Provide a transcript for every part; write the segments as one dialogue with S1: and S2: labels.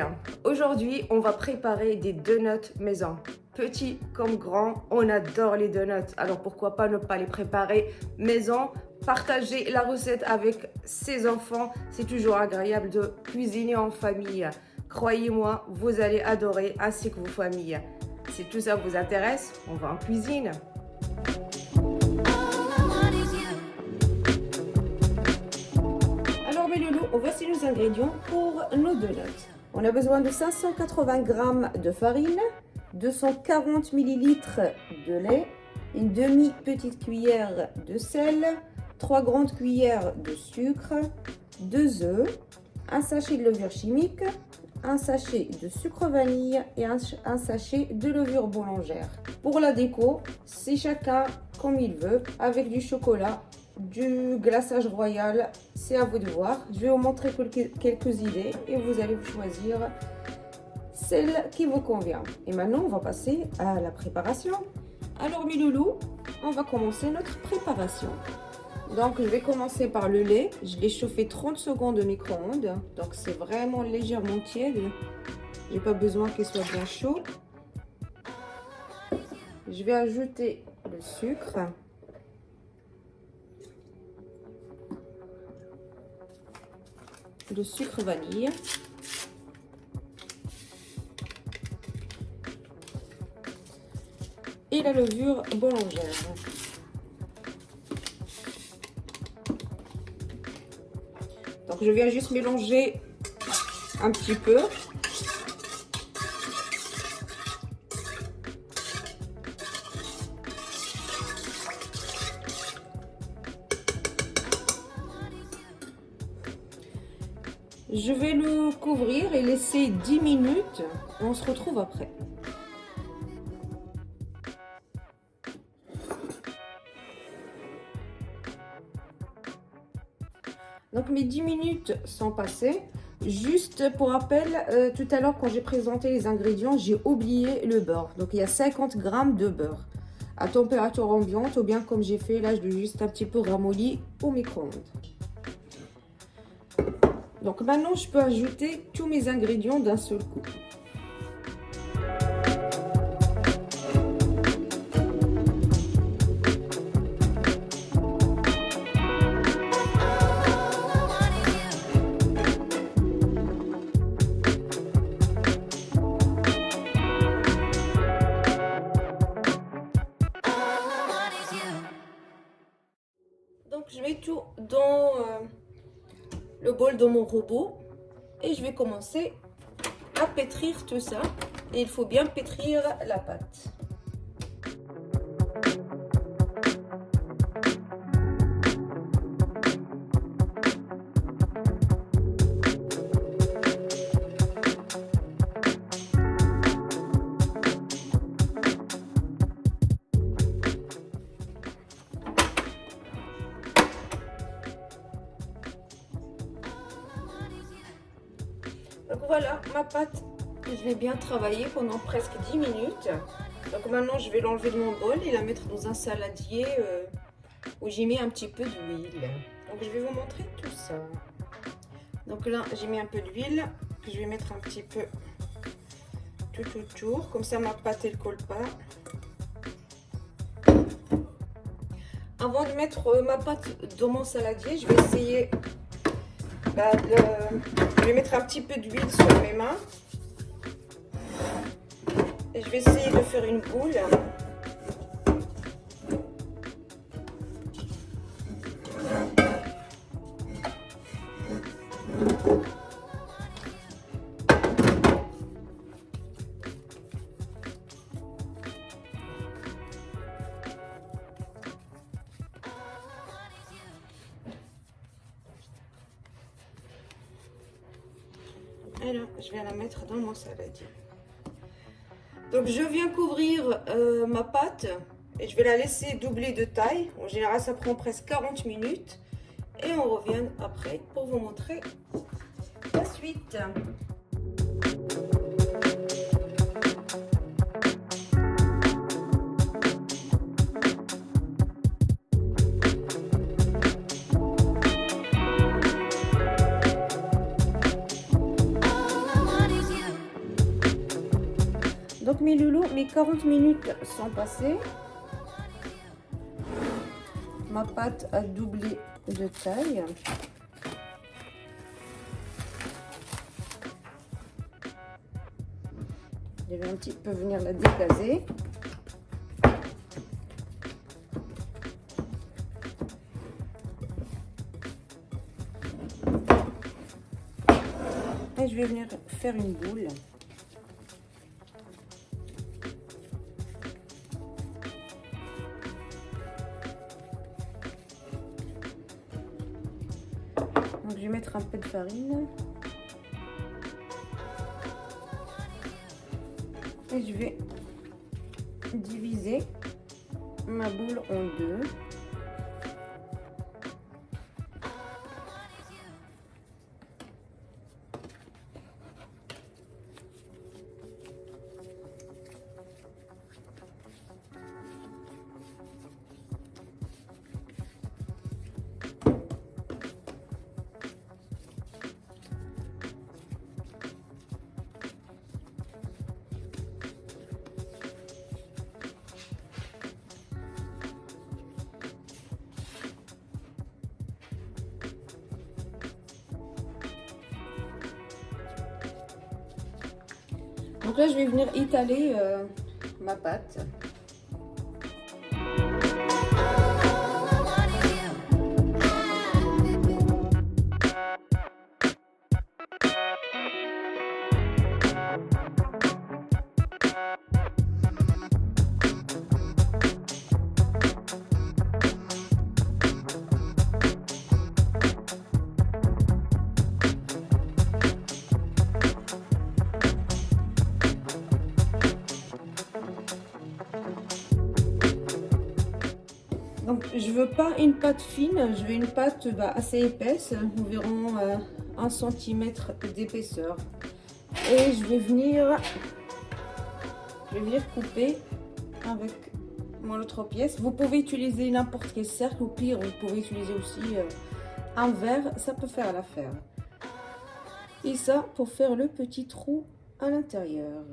S1: bien. Aujourd'hui, on va préparer des donuts maison. Petits comme grands, on adore les donuts. Alors pourquoi pas ne pas les préparer maison? Partager la recette avec ses enfants, c'est toujours agréable de cuisiner en famille. Croyez-moi, vous allez adorer ainsi que vos familles. Si tout ça vous intéresse, on va en cuisine. Alors mes loulous, voici les ingrédients pour nos donuts. On a besoin de 580 g de farine, 240 ml de lait, une demi-petite cuillère de sel, 3 grandes cuillères de sucre, 2 œufs, un sachet de levure chimique, un sachet de sucre vanille et un sachet de levure boulangère. Pour la déco, c'est chacun comme il veut, avec du chocolat, du glaçage royal, c'est à vous de voir. Je vais vous montrer quelques idées et vous allez choisir celle qui vous convient. Et maintenant, on va passer à la préparation. Alors mes loulous, on va commencer notre préparation. Donc je vais commencer par le lait. Je l'ai chauffé 30 secondes au micro-ondes. Donc c'est vraiment légèrement tiède. J'ai pas besoin qu'il soit bien chaud. Je vais ajouter le sucre. Le sucre vanille. Et la levure boulangère. Donc je viens juste mélanger un petit peu. Je vais le couvrir et laisser 10 minutes. On se retrouve après. Donc mes 10 minutes sont passées. Juste pour rappel, tout à l'heure quand j'ai présenté les ingrédients, j'ai oublié le beurre. Donc il y a 50 g de beurre à température ambiante ou bien comme j'ai fait là, je l'ai juste un petit peu ramolli au micro-ondes. Donc maintenant je peux ajouter tous mes ingrédients d'un seul coup. Donc je mets tout dans le bol de mon robot et je vais commencer à pétrir tout ça. Et il faut bien pétrir la pâte. Donc voilà, ma pâte, je l'ai bien travaillée pendant presque 10 minutes. Donc maintenant, je vais l'enlever de mon bol et la mettre dans un saladier où j'ai mis un petit peu d'huile. Donc je vais vous montrer tout ça. Donc là, j'ai mis un peu d'huile que je vais mettre un petit peu tout autour. Comme ça, ma pâte, elle ne colle pas. Avant de mettre ma pâte dans mon saladier, je vais essayer... je vais mettre un petit peu d'huile sur mes mains et je vais essayer de faire une boule. Alors, je vais la mettre dans mon saladier. Donc, je viens couvrir ma pâte et je vais la laisser doubler de taille. En général, ça prend presque 40 minutes. Et on revient après pour vous montrer la suite. mes loulous, mes 40 minutes sont passées. Ma pâte a doublé de taille. Je vais un petit peu venir la décaser. Et je vais venir faire une boule. Donc je vais mettre un peu de farine. Et je vais diviser ma boule en deux. Donc là, je vais venir étaler ma pâte. Donc je veux pas une pâte fine, je veux une pâte assez épaisse, environ 1 cm d'épaisseur. Et je vais venir couper avec mon autre pièce. Vous pouvez utiliser n'importe quel cercle, ou pire, vous pouvez utiliser aussi un verre, ça peut faire l'affaire. Et ça pour faire le petit trou à l'intérieur.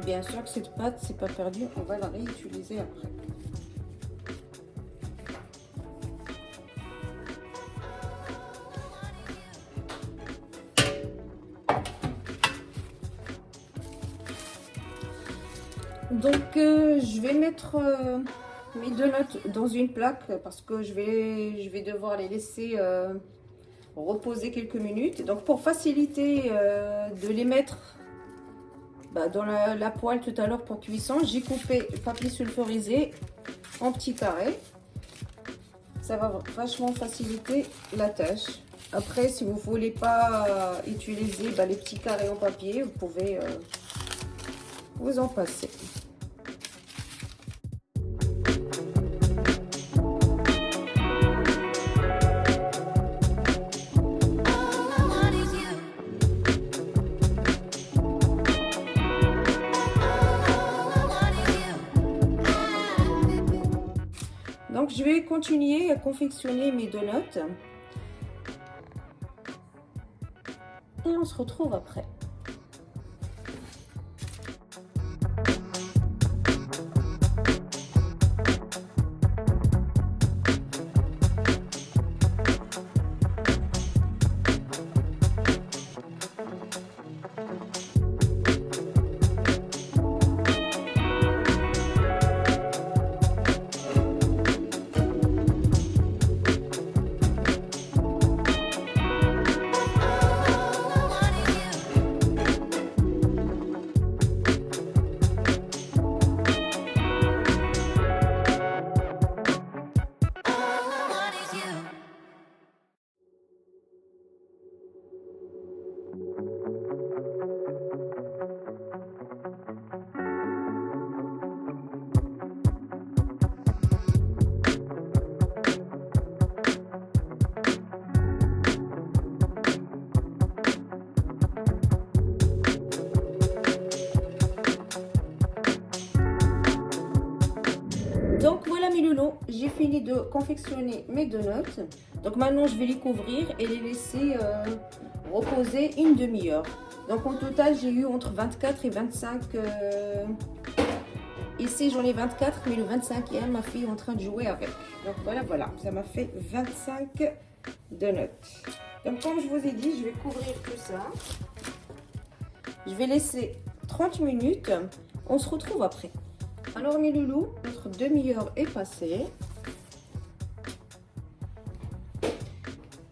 S1: Bien sûr que cette pâte, c'est pas perdu, on va la réutiliser après. Donc je vais mettre mes donuts dans une plaque parce que je vais devoir les laisser reposer quelques minutes. Donc pour faciliter de les mettre dans la poêle tout à l'heure pour cuisson, j'ai coupé papier sulfurisé en petits carrés. Ça va vachement faciliter la tâche. Après, si vous ne voulez pas utiliser les petits carrés en papier, vous pouvez vous en passer. Donc je vais continuer à confectionner mes donuts et on se retrouve après. Loulous, j'ai fini de confectionner mes donuts. Donc maintenant, je vais les couvrir et les laisser reposer une demi-heure. Donc en total, j'ai eu entre 24 et 25. Ici, j'en ai 24, mais le 25e, ma fille est en train de jouer avec. Donc voilà, ça m'a fait 25 donuts. Donc comme je vous ai dit, je vais couvrir tout ça. Je vais laisser 30 minutes. On se retrouve après. Alors mes loulous, notre demi-heure est passée.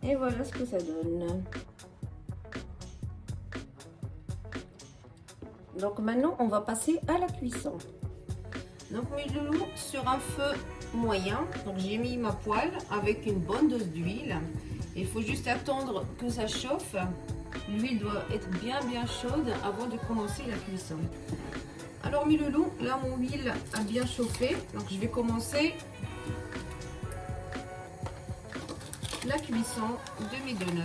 S1: Et voilà ce que ça donne. Donc maintenant, on va passer à la cuisson. Donc mes loulous, sur un feu moyen, donc j'ai mis ma poêle avec une bonne dose d'huile. Il faut juste attendre que ça chauffe. L'huile doit être bien chaude avant de commencer la cuisson. Alors mes loulous, là mon huile a bien chauffé, donc je vais commencer la cuisson de mes donuts.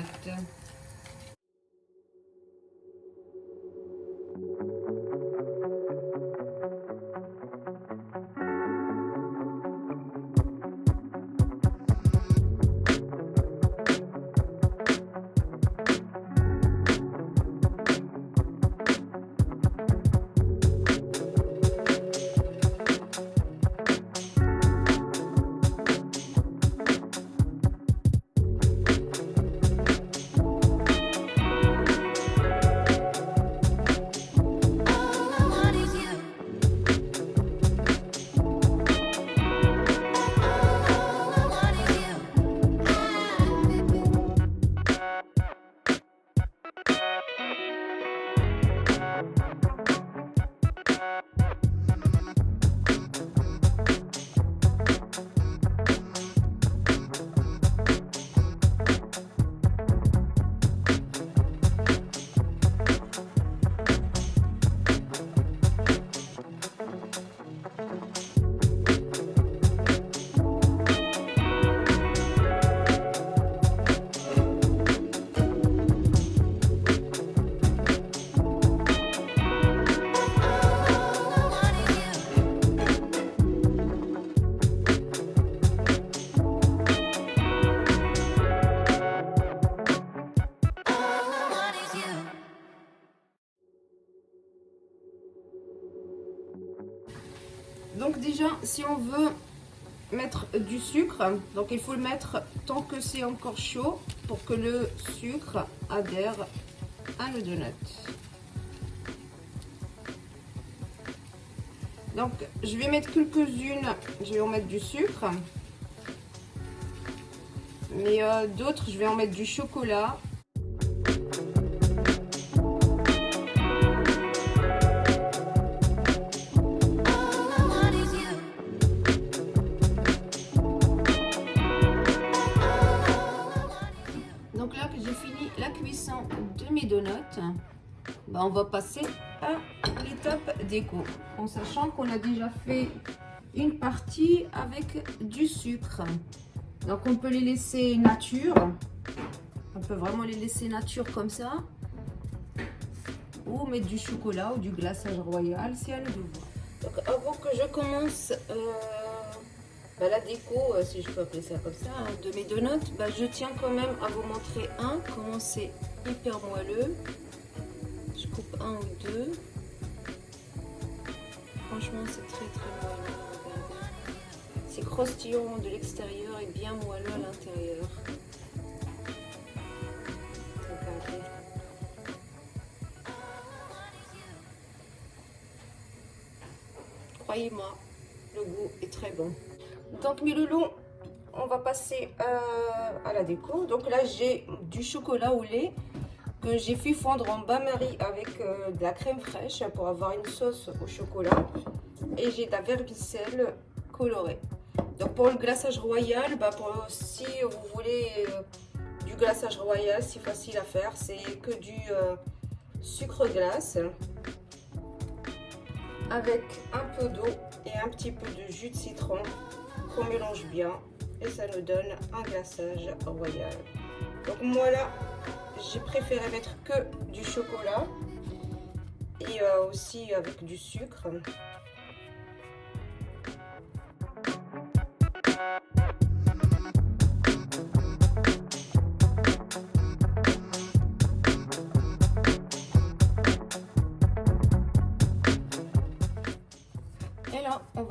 S1: Donc déjà, si on veut mettre du sucre, donc il faut le mettre tant que c'est encore chaud pour que le sucre adhère à nos donuts. Donc je vais mettre quelques-unes, je vais en mettre du sucre, mais d'autres je vais en mettre du chocolat. Donc là que j'ai fini la cuisson de mes donuts, on va passer à l'étape déco, en sachant qu'on a déjà fait une partie avec du sucre. Donc on peut les laisser nature, on peut vraiment les laisser nature comme ça, ou mettre du chocolat ou du glaçage royal, c'est à nous de voir. Donc avant que je commence la déco, si je peux appeler ça comme ça, de mes donuts, je tiens quand même à vous montrer comment c'est hyper moelleux. Je coupe un ou deux. Franchement, c'est très moelleux. Regardez. C'est croustillant de l'extérieur et bien moelleux à l'intérieur. Regardez. Croyez-moi, le goût est très bon. Donc mes loulous, on va passer à la déco. Donc là, j'ai du chocolat au lait que j'ai fait fondre en bain-marie avec de la crème fraîche pour avoir une sauce au chocolat. Et j'ai de la vermicelle colorée. Donc pour le glaçage royal, si vous voulez du glaçage royal, c'est facile à faire. C'est que du sucre glace avec un peu d'eau et un petit peu de jus de citron qu'on mélange bien. Et ça nous donne un glaçage royal. Donc moi là, j'ai préféré mettre que du chocolat et aussi avec du sucre.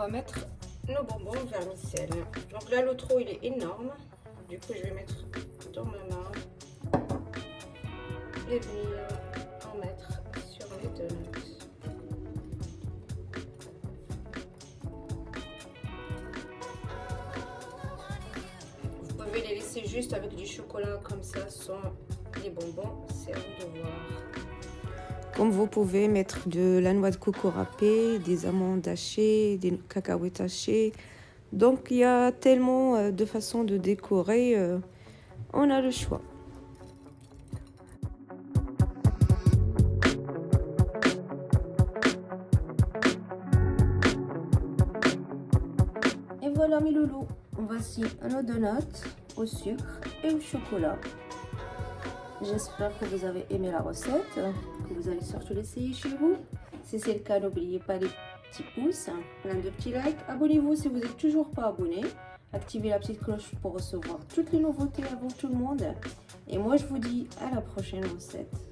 S1: mettre nos bonbons vermicelles. Donc là, le trou, il est énorme. Du coup, je vais mettre dans ma main et venir en mettre sur les donuts. Vous pouvez les laisser juste avec du chocolat comme ça, sans les bonbons. C'est à vous de voir. Comme vous pouvez mettre de la noix de coco râpée, des amandes hachées, des cacahuètes hachées. Donc il y a tellement de façons de décorer, on a le choix. Et voilà mes loulous, voici nos donuts au sucre et au chocolat. J'espère que vous avez aimé la recette, que vous allez surtout l'essayer chez vous. Si c'est le cas, n'oubliez pas les petits pouces, plein de petits likes. Abonnez-vous si vous n'êtes toujours pas abonné. Activez la petite cloche pour recevoir toutes les nouveautés avant tout le monde. Et moi, je vous dis à la prochaine recette.